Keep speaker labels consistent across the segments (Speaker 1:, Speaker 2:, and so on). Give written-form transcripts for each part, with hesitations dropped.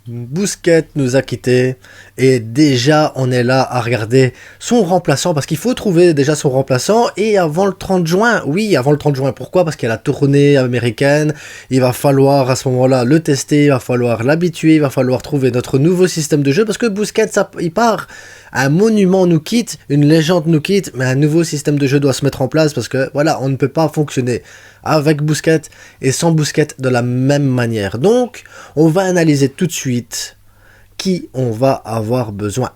Speaker 1: Busquets nous a quittés et déjà on est là à regarder son remplaçant parce qu'il faut trouver déjà son remplaçant et avant le 30 juin, oui avant le 30 juin, pourquoi? Parce qu'il y a la tournée américaine, il va falloir à ce moment-là le tester, il va falloir l'habituer, il va falloir trouver notre nouveau système de jeu parce que Busquets il part, un monument nous quitte, une légende nous quitte, mais un nouveau système de jeu doit se mettre en place parce que voilà, on ne peut pas fonctionner avec Busquets et sans Busquets de la même manière. Donc, on va analyser tout de suite qui on va avoir besoin.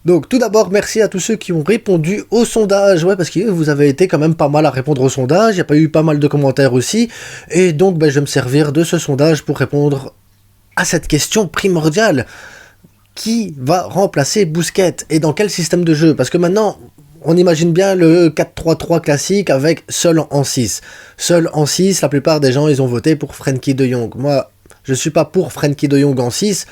Speaker 1: Donc tout d'abord, merci à tous ceux qui ont répondu au sondage, ouais, parce que vous avez été quand même pas mal à répondre au sondage, il n'y a pas eu pas mal de commentaires aussi, et donc je vais me servir de ce sondage pour répondre à cette question primordiale. Qui va remplacer Busquets et dans quel système de jeu? Parce que maintenant, on imagine bien le 4-3-3 classique avec seul en 6. Seul en 6, la plupart des gens, ils ont voté pour Frenkie de Jong. Moi, je suis pas pour Frenkie de Jong en 6.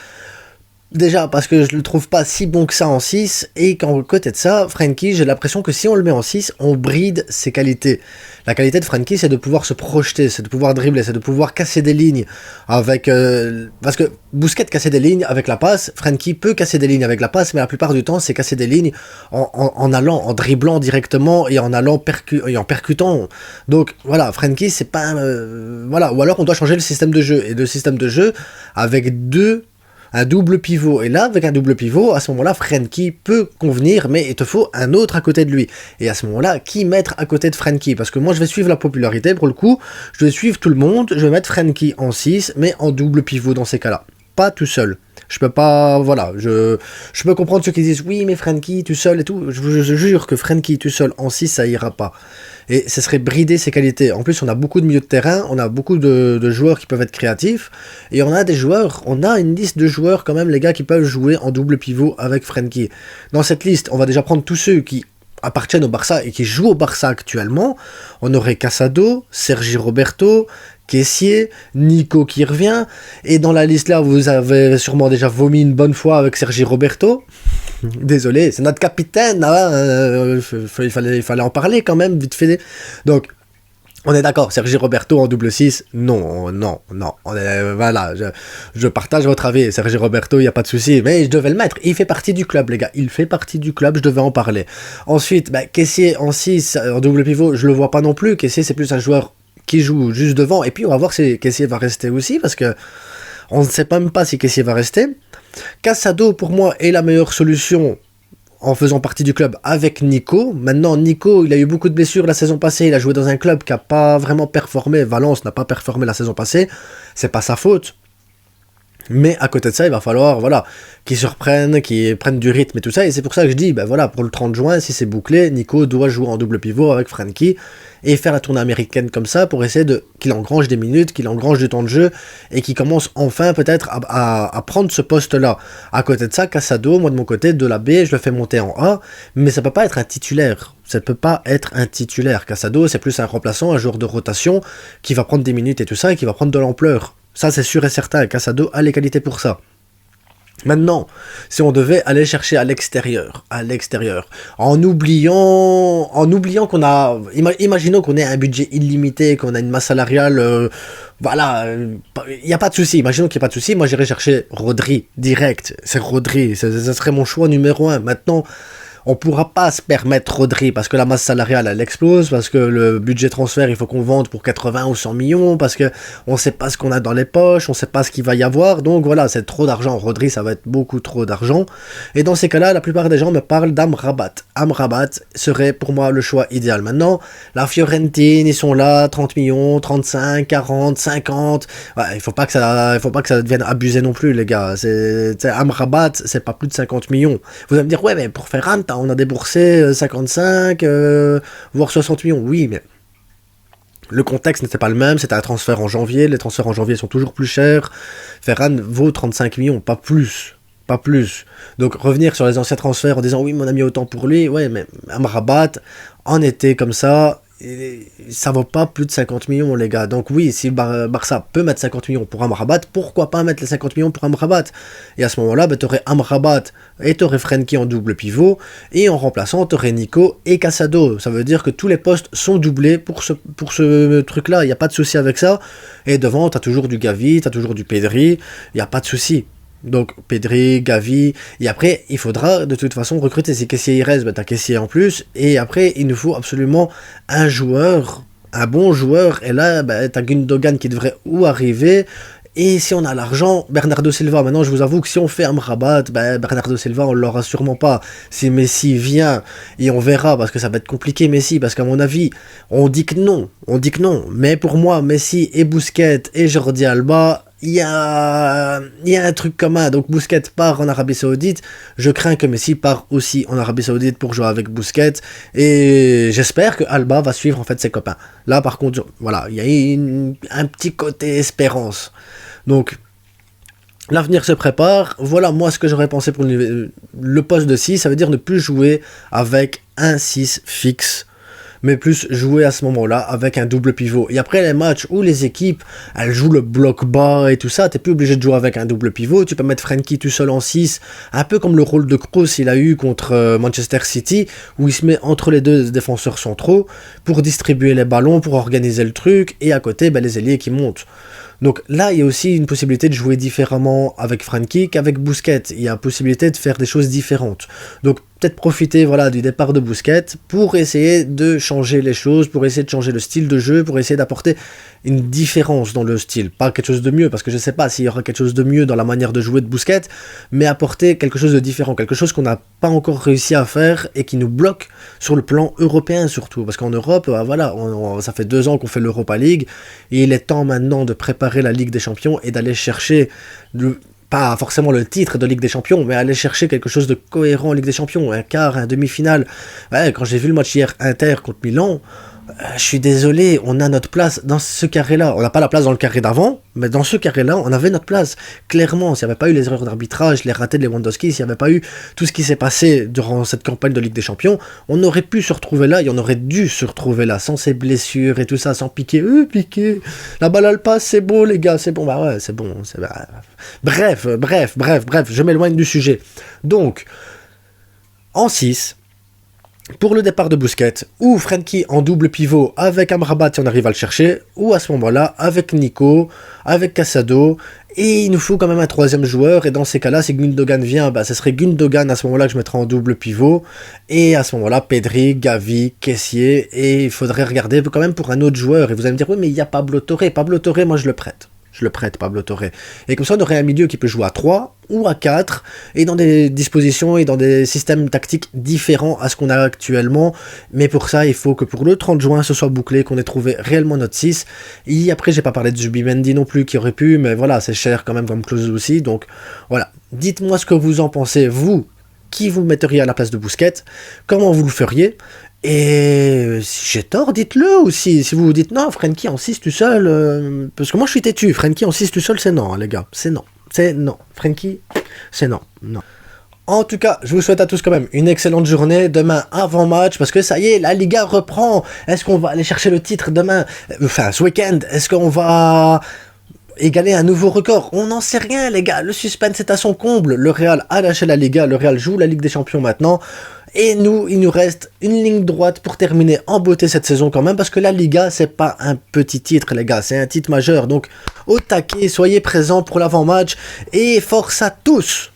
Speaker 1: Déjà parce que je le trouve pas si bon que ça en 6 et qu'en côté de ça, Frenkie, j'ai l'impression que si on le met en 6, on bride ses qualités. La qualité de Frenkie, c'est de pouvoir se projeter, c'est de pouvoir dribbler, c'est de pouvoir casser des lignes avec... parce que Busquets cassait des lignes avec la passe, Frenkie peut casser des lignes avec la passe, mais la plupart du temps, c'est casser des lignes en allant, en dribblant directement et en allant et en percutant. Donc voilà, Frenkie, c'est pas... voilà, ou alors on doit changer le système de jeu. Et le système de jeu avec un double pivot. Et là, avec un double pivot, à ce moment-là, Frenkie peut convenir, mais il te faut un autre à côté de lui. Et à ce moment-là, qui mettre à côté de Frenkie? Parce que moi, je vais suivre la popularité, pour le coup, je vais suivre tout le monde, je vais mettre Frenkie en 6, mais en double pivot dans ces cas-là. Pas tout seul. Je peux pas, voilà, je peux comprendre ceux qui disent, oui, mais Frenkie tout seul et tout. Je jure que Frenkie tout seul en 6, ça ira pas. Et ce serait brider ses qualités. En plus, on a beaucoup de milieux de terrain, on a beaucoup de joueurs qui peuvent être créatifs, et on a des joueurs, on a une liste de joueurs quand même, les gars, qui peuvent jouer en double pivot avec Frenkie. Dans cette liste, on va déjà prendre tous ceux qui appartiennent au Barça et qui jouent au Barça actuellement. On aurait Casado, Sergi Roberto, Kessié, Nico qui revient, et dans la liste là, vous avez sûrement déjà vomi une bonne fois avec Sergi Roberto. Désolé, c'est notre capitaine, hein, il fallait en parler quand même, vite fait. Donc, on est d'accord, Sergi Roberto en double 6, non, voilà, je partage votre avis, Sergi Roberto, il n'y a pas de souci, mais je devais le mettre, il fait partie du club, les gars, il fait partie du club, je devais en parler. Ensuite, Kessié en 6, en double pivot, je le vois pas non plus, Kessié c'est plus un joueur qui joue juste devant, et puis on va voir si Kessié va rester aussi, parce que on ne sait même pas si Kessié va rester. Casado, pour moi, est la meilleure solution en faisant partie du club avec Nico. Maintenant, Nico, il a eu beaucoup de blessures la saison passée, il a joué dans un club qui n'a pas vraiment performé, Valence n'a pas performé la saison passée, c'est pas sa faute. Mais à côté de ça, il va falloir, voilà, qu'ils se reprennent, qu'ils prennent du rythme et tout ça. Et c'est pour ça que je dis, voilà, pour le 30 juin, si c'est bouclé, Nico doit jouer en double pivot avec Frenkie et faire la tournée américaine comme ça pour essayer qu'il engrange des minutes, qu'il engrange du temps de jeu et qu'il commence enfin peut-être à prendre ce poste-là. À côté de ça, Casado, moi de mon côté, de la B, je le fais monter en A, mais ça peut pas être un titulaire. Ça ne peut pas être un titulaire. Casado, c'est plus un remplaçant, un joueur de rotation qui va prendre des minutes et tout ça et qui va prendre de l'ampleur. Ça, c'est sûr et certain. Casado a les qualités pour ça. Maintenant, si on devait aller chercher à l'extérieur, en oubliant qu'on a, imaginons qu'on ait un budget illimité, qu'on a une masse salariale, voilà, il n'y a pas de souci, imaginons qu'il n'y a pas de souci, moi j'irais chercher Rodri, direct, c'est Rodri, ça serait mon choix numéro 1. Maintenant, on pourra pas se permettre Rodri parce que la masse salariale elle explose, parce que le budget transfert il faut qu'on vende pour 80 ou 100 millions, parce que on sait pas ce qu'on a dans les poches, on sait pas ce qu'il va y avoir, donc voilà, c'est trop d'argent. Rodri ça va être beaucoup trop d'argent, et dans ces cas-là la plupart des gens me parlent d'Amrabat. Amrabat serait pour moi le choix idéal. Maintenant la Fiorentina ils sont là, 30 millions, 35, 40, 50, ouais, il faut pas que ça devienne abusé non plus les gars. Amrabat c'est pas plus de 50 millions. Vous allez me dire ouais mais pour Ferran on a déboursé 55, voire 60 millions. Oui, mais le contexte n'était pas le même, c'était un transfert en janvier, les transferts en janvier sont toujours plus chers. Ferran vaut 35 millions, pas plus. Pas plus. Donc revenir sur les anciens transferts en disant oui, mais on a mis autant pour lui, ouais, mais Amrabat, en été comme ça, ça vaut pas plus de 50 millions, les gars. Donc oui, si Barça peut mettre 50 millions pour Amrabat, pourquoi pas mettre les 50 millions pour Amrabat? Et à ce moment-là, tu aurais Amrabat et tu aurais Frenkie en double pivot, et en remplaçant, tu aurais Nico et Casado. Ça veut dire que tous les postes sont doublés pour ce truc-là, il n'y a pas de souci avec ça. Et devant, tu as toujours du Gavi, tu as toujours du Pedri, il n'y a pas de souci. Donc Pedri, Gavi, et après il faudra de toute façon recruter. Si Kessié il reste, t'as Kessié en plus, et après il nous faut absolument un joueur, un bon joueur, et là t'as Gundogan qui devrait ou arriver, et si on a l'argent, Bernardo Silva. Maintenant je vous avoue que si on fait Amrabat, Bernardo Silva on l'aura sûrement pas. Si Messi vient, et on verra, parce que ça va être compliqué Messi, parce qu'à mon avis, on dit que non, mais pour moi Messi et Busquets et Jordi Alba, il y a un truc commun. Donc Busquets part en Arabie Saoudite, je crains que Messi part aussi en Arabie Saoudite pour jouer avec Busquets, et j'espère que Alba va suivre en fait ses copains. Là par contre, voilà, il y a un petit côté espérance. Donc l'avenir se prépare. Voilà moi ce que j'aurais pensé pour le poste de 6, ça veut dire ne plus jouer avec un 6 fixe, mais plus jouer à ce moment-là avec un double pivot. Et après les matchs où les équipes, elles jouent le bloc bas et tout ça, t'es plus obligé de jouer avec un double pivot, tu peux mettre Frenkie tout seul en 6, un peu comme le rôle de Kroos il a eu contre Manchester City, où il se met entre les deux défenseurs centraux pour distribuer les ballons, pour organiser le truc, et à côté, les ailiers qui montent. Donc là, il y a aussi une possibilité de jouer différemment avec Frenkie qu'avec Busquets. Il y a une possibilité de faire des choses différentes. Donc peut-être profiter du départ de Busquets pour essayer de changer les choses, pour essayer de changer le style de jeu, pour essayer d'apporter une différence dans le style. Pas quelque chose de mieux, parce que je ne sais pas s'il y aura quelque chose de mieux dans la manière de jouer de Busquets, mais apporter quelque chose de différent, quelque chose qu'on n'a pas encore réussi à faire et qui nous bloque sur le plan européen surtout. Parce qu'en Europe, ça fait 2 ans qu'on fait l'Europa League, et il est temps maintenant de préparer la Ligue des Champions et d'aller chercher pas forcément le titre de Ligue des Champions, mais aller chercher quelque chose de cohérent en Ligue des Champions, un quart, un demi-finale. Quand j'ai vu le match hier Inter contre Milan, je suis désolé, on a notre place dans ce carré-là. On n'a pas la place dans le carré d'avant, mais dans ce carré-là, on avait notre place. Clairement, s'il n'y avait pas eu les erreurs d'arbitrage, les ratés de Lewandowski, s'il n'y avait pas eu tout ce qui s'est passé durant cette campagne de Ligue des Champions, on aurait pu se retrouver là, et on aurait dû se retrouver là, sans ces blessures et tout ça, sans piquer. La balle elle passe, c'est beau les gars, c'est bon. C'est bon. Bref, je m'éloigne du sujet. Donc, en 6... pour le départ de Busquets, ou Frenkie en double pivot avec Amrabat si on arrive à le chercher, ou à ce moment-là avec Nico, avec Casado, et il nous faut quand même un 3e joueur, et dans ces cas-là, si Gundogan vient, ce serait Gundogan à ce moment-là que je mettrais en double pivot, et à ce moment-là, Pedri, Gavi, Kessié, et il faudrait regarder quand même pour un autre joueur, et vous allez me dire, oui mais il y a Pablo Torre, moi je le prête. Pablo Torre. Et comme ça, on aurait un milieu qui peut jouer à 3 ou à 4, et dans des dispositions et dans des systèmes tactiques différents à ce qu'on a actuellement. Mais pour ça, il faut que pour le 30 juin, ce soit bouclé, qu'on ait trouvé réellement notre 6. Et après, j'ai pas parlé de Zubimendi non plus, qui aurait pu, mais voilà, c'est cher quand même comme clause aussi. Donc voilà, dites-moi ce que vous en pensez, vous, qui vous metteriez à la place de Busquets, comment vous le feriez. Et si j'ai tort, dites-le aussi. Si vous vous dites non, Frenkie en 6 tout seul, parce que moi je suis têtu, Frenkie en 6 tout seul, c'est non, les gars. C'est non. Frenkie, c'est non. En tout cas, je vous souhaite à tous quand même une excellente journée. Demain, avant-match, parce que ça y est, la Liga reprend. Est-ce qu'on va aller chercher le titre demain? Enfin, ce week-end, est-ce qu'on va égaler un nouveau record? On n'en sait rien, les gars. Le suspense est à son comble. Le Real a lâché la Liga. Le Real joue la Ligue des Champions maintenant. Et nous, il nous reste une ligne droite pour terminer en beauté cette saison quand même, parce que la Liga, c'est pas un petit titre, les gars, c'est un titre majeur. Donc, au taquet, soyez présents pour l'avant-match, et force à tous